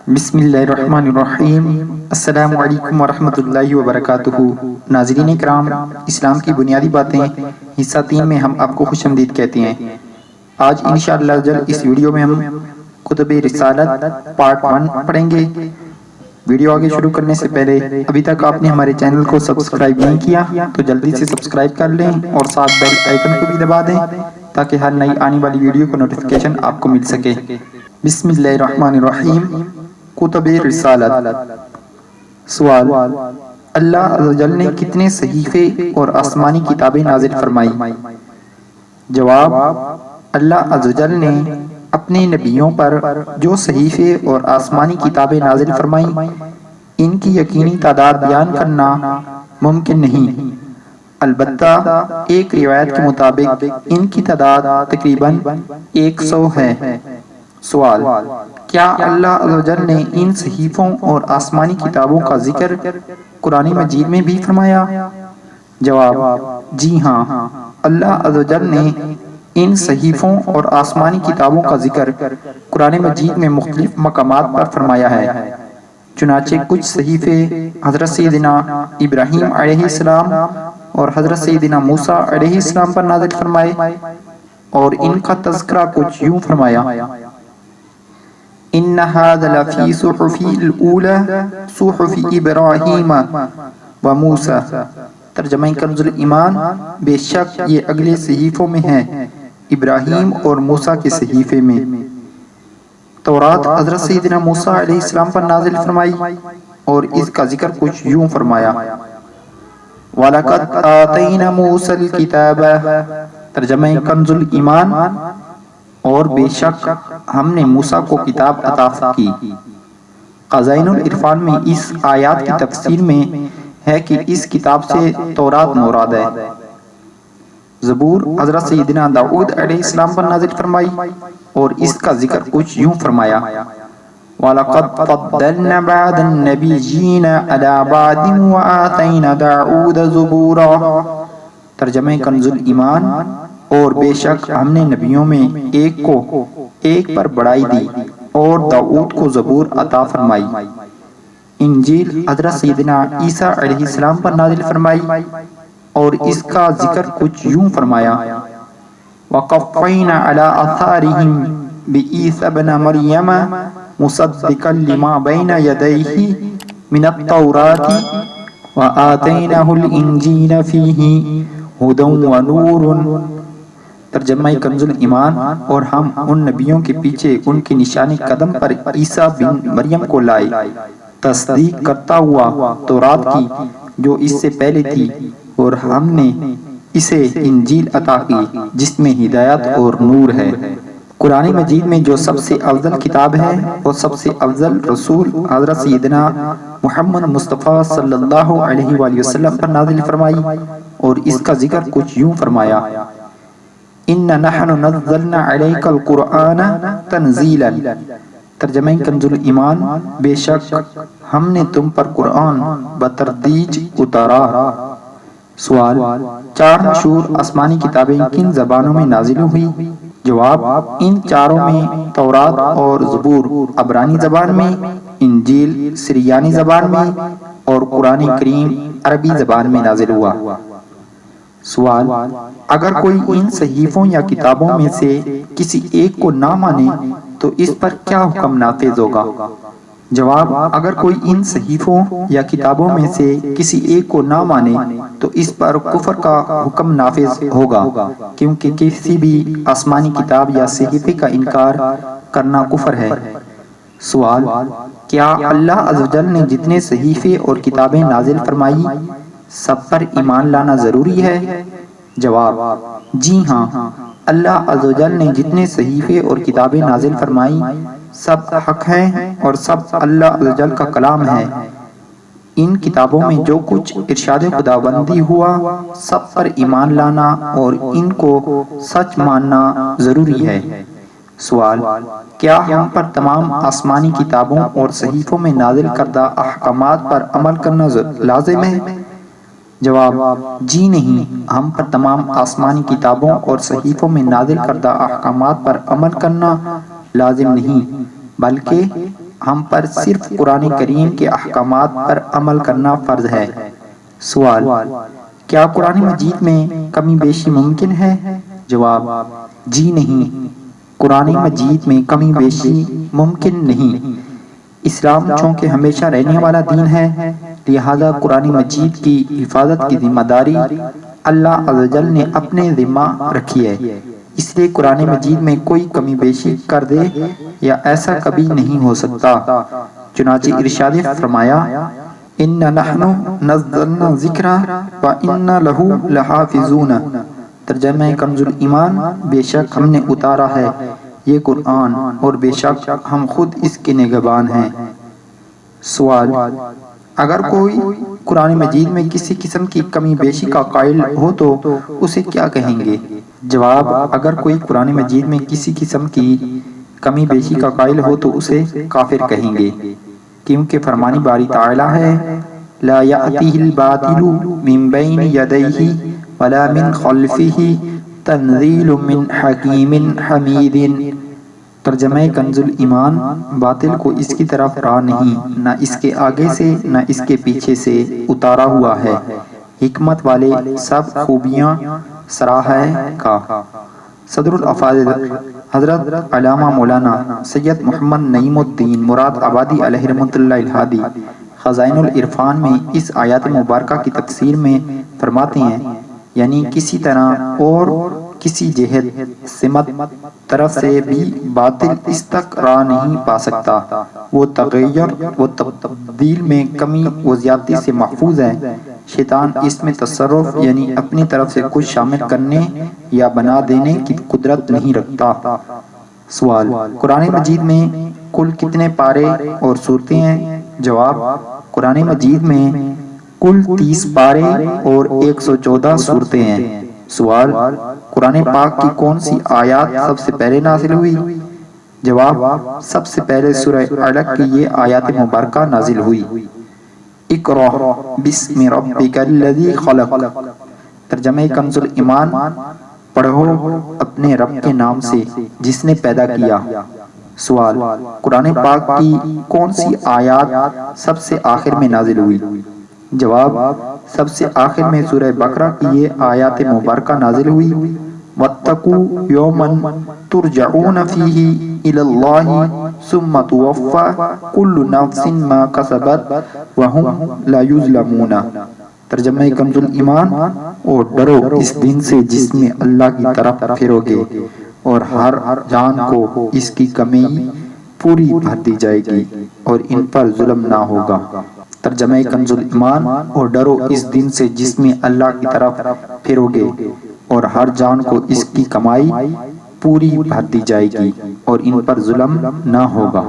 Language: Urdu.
بسم اللہ الرحمن الرحیم۔ السلام علیکم ورحمۃ اللہ وبرکاتہ۔ ناظرین کرام، اسلام کی بنیادی باتیں حصہ 3 میں ہم آپ کو خوش آمدید کہتے ہیں۔ آج انشاءاللہ اس ویڈیو میں ہم کتب رسالت پارٹ 1 پڑھیں گے۔ ویڈیو آگے شروع کرنے سے پہلے ابھی تک آپ نے ہمارے چینل کو سبسکرائب نہیں کیا تو جلدی سے سبسکرائب کر لیں اور ساتھ بیل آئیکن کو بھی دبا دیں تاکہ ہر نئی آنے والی ویڈیو کو نوٹیفیکیشن آپ کو مل سکے۔ بسم اللہ الرحمن الرحیم۔ کتب رسالت۔ سوال: اللہ عز و جل نے کتنے صحیفے اور آسمانی کتابیں نازل فرمائی؟ جواب: اللہ عز و جل نے اپنے نبیوں پر جو صحیفے اور آسمانی کتابیں نازل فرمائیں ان کی یقینی تعداد بیان کرنا ممکن نہیں، البتہ ایک روایت کے مطابق ان کی تعداد تقریباً 100 ہے۔ سوال: کیا اللہ عز و جل نے ان صحیفوں اور آسمانی کتابوں کا ذکر قرآن مجید میں بھی فرمایا؟ جواب: جی ہاں، اللہ عز و جل نے ان صحیفوں اور آسمانی کتابوں کا ذکر قرآن مجید میں مختلف مقامات پر فرمایا ہے۔ چنانچہ کچھ صحیفے حضرت سیدنا ابراہیم علیہ السلام اور حضرت سیدنا موسیٰ علیہ السلام پر نازل فرمائے اور ان کا تذکرہ کچھ یوں فرمایا: ان ھذا لفی صحف الاولی صحف ابراہیم و موسیٰ۔ ترجمہ کنز ایمان: بے شک یہ اگلے صحیفوں میں ہے، ابراہیم اور موسیٰ کے صحیفے میں۔ تورات حضرت سیدنا موسیٰ علیہ السلام پر نازل فرمائی اور اس کا ذکر کچھ یوں فرمایا: وَلَقَدْ آتَيْنَا مُوسَى الْكِتَابَ۔ ترجمہ کنز ایمان: اور بے شک ہم نے موسیٰ کو کتاب عطا کی۔ خزائن العرفان میں اس آیات کی تفسیر میں ہے کہ اس کتاب سے تورات مراد ہے۔ زبور حضرت سیدنا داؤد علیہ السلام پر نازل فرمائی اور اس کا ذکر کچھ یوں فرمایا: وَلَقَدْ فَضَّلْنَا بَعْضَ النَّبِيِّينَ عَلَى بَعْضٍ وَآتَيْنَا دَاؤُودَ زَبُورًا۔ ترجمہ کنز ایمان: اور بے شک ہم نے نبیوں میں ایک کو ایک پر بڑائی دی اور داؤد کو زبور عطا فرمائی۔ انجیل حضرت سیدنا عیسیٰ علیہ السلام پر نازل فرمائی اور اس کا ذکر کچھ یوں فرمایا: وَقَفَّيْنَا عَلَىٰ آثَارِهِم بِعِیسیٰ ابْنِ مَرْیَمَ مُصَدِّقًا لِمَا بَیْنَ یَدَیْہِ مِنَ التَّوْرَاةِ وَآتَیْنَاهُ الْإِنجِیلَ فِیہِ ھُدًى وَنُورٌ۔ ترجمہ کنز ایمان: اور ہم ان نبیوں کے پیچھے ان کے نشان قدم پر عیسیٰ بن مریم کو لائے، تصدیق کرتا ہوا تورات کی جو اس سے پہلے تھی، اور ہم نے اسے انجیل عطا کی جس میں ہدایت اور نور ہے۔ قرآن مجید میں جو سب سے افضل کتاب ہے اور سب سے افضل رسول حضرت سیدنا محمد مصطفیٰ صلی اللہ علیہ وآلہ وسلم پر نازل فرمائی اور اس کا ذکر کچھ یوں فرمایا: اِنَّا نَحْنُ نَزَّلْنَا عَلَيْكَ الْقُرْآنَ تَنزِيلًا۔ ترجمہ کنز ایمان: بے شک ہم نے تم پر قرآن بتدریج اتارا۔ سوال: 4 مشہور آسمانی کتابیں کن زبانوں میں نازل ہوئی؟ جواب: ان چاروں میں تورات اور زبور عبرانی زبان میں، انجیل سریانی زبان میں اور قرآن کریم عربی زبان میں نازل ہوا۔ سوال: اگر کوئی ان صحیفوں یا کتابوں میں سے کسی ایک کو نہ مانے تو اس پر کیا حکم نافذ ہوگا؟ جواب: اگر کوئی ان صحیفوں یا کتابوں میں سے کسی ایک کو نہ مانے تو اس پر کفر کا حکم نافذ ہوگا، کیونکہ کسی بھی آسمانی کتاب یا صحیفے کا انکار کرنا کفر ہے۔ سوال: کیا اللہ عز و جل نے جتنے صحیفے اور کتابیں نازل فرمائی سب پر ایمان لانا ضروری ہے؟ جواب: جی ہاں، اللہ عز و جل نے جتنے صحیفے اور کتابیں نازل فرمائی سب حق ہیں اور سب اللہ عز و جل کا کلام ہے۔ ان کتابوں میں جو کچھ ارشاد خداوندی ہوا سب پر ایمان لانا اور ان کو سچ ماننا ضروری ہے۔ سوال: کیا ہم پر تمام آسمانی کتابوں اور صحیفوں میں نازل کردہ احکامات پر عمل کرنا لازم ہے؟ جواب: جی نہیں، ہم پر تمام آسمانی کتابوں اور صحیفوں میں نازل کردہ احکامات پر عمل کرنا لازم نہیں، بلکہ ہم پر صرف قرآن کریم کے احکامات پر عمل کرنا فرض ہے۔ سوال: کیا قرآن مجید میں کمی بیشی ممکن ہے؟ جواب: جی نہیں، قرآن مجید میں کمی بیشی ممکن نہیں۔ اسلام چونکہ ہمیشہ رہنے والا دین ہے، لہذا قرآن مجید کی حفاظت کی ذمہ داری اللہ عز و جل نے اپنے ذمہ رکھی ہے، اس لیے قرآن مجید میں کوئی کمی بیشی کر دے یا ایسا کبھی نہیں ہو سکتا۔ چنانچہ ارشاد فرمایا: اِنَّا نَحْنُ نَزَّلْنَا الذِّکْرَ وَإِنَّا لَهُ لَحَافِظُونَ۔ ترجمہ کنز ایمان: بے شک ہم نے اتارا ہے یہ قرآن اور بے شک ہم خود اس کے نگہبان ہیں۔ سوال: اگر کوئی قرآن مجید میں کسی قسم کی کمی بیشی کا قائل ہو تو اسے کیا کہیں گے؟ جواب: اگر کوئی قرآن مجید میں کسی قسم کی کمی بیشی کا قائل ہو تو اسے کافر کہیں گے، کیونکہ فرمانی باری تعالیٰ ہے: لا یأتیہ الباطل من بین یدیہ ولا من خلفہ تنزیل من حکیم حمید۔ ترجمہ کنز ایمان: باطل کو اس کی طرف راہ نہیں، نہ اس کے آگے سے نہ اس کے پیچھے سے اتارا ہوا ہے، حکمت والے، سب خوبیاں سراہے کا۔ صدر الافاضل حضرت علامہ مولانا سید محمد نعیم الدین مراد آبادی علیہ رحمۃ اللہ الہادی خزائن العرفان میں اس آیات مبارکہ کی تفسیر میں فرماتے ہیں، یعنی کسی طرح اور کسی جہت سمت طرف سے بھی باطل اس تک راہ نہیں پا سکتا۔ وہ تغیر و تبدیل میں کمی و زیادتی سے محفوظ ہے۔ شیطان اس میں تصرف یعنی اپنی طرف سے کچھ شامل کرنے یا بنا دینے کی قدرت نہیں رکھتا۔ سوال: قرآن مجید میں کل کتنے پارے اور سورتیں ہیں؟ جواب: قرآن مجید میں کل 30 پارے اور 114 سورتیں ہیں۔ سوال: قرآن پاک کی کون سی آیات سب سے پہلے نازل ہوئی؟ جواب: سب سے پہلے سورہ علق کی یہ آیات مبارکہ نازل ہوئی: اقرأ بسم ربک الذی خلق۔ ترجمہ کنز ایمان: پڑھو اپنے رب کے نام سے جس نے پیدا کیا۔ سوال: قرآن پاک کی کون سی آیات سب سے آخر میں نازل ہوئی؟ جواب: سب سے آخر میں سورہ بقرہ کی یہ آیات مبارکہ نازل ہوئی: وَاتَّقُوا يَوْمًا تُرْجَعُونَ فِيهِ إِلَى اللَّهِ ثُمَّ تُوَفَّى كُلُّ نَفْسٍ مَا كَسَبَتْ وَهُمْ لَا يُظْلَمُونَ۔ ترجمہ کنز ایمان: اور ڈرو اس دن سے جس میں اللہ کی طرف پھرو گے اور ہر جان کو اس کی کمی پوری بھر دی جائے گی اور ان پر ظلم نہ ہوگا۔ ترجمہ کنز ایمان: اور ڈرو اس دن سے جس میں اللہ کی طرف پھرو گے اور ہر جان کو اس کی کمائی پوری بھر دی جائے گی اور ان پر ظلم نہ ہوگا۔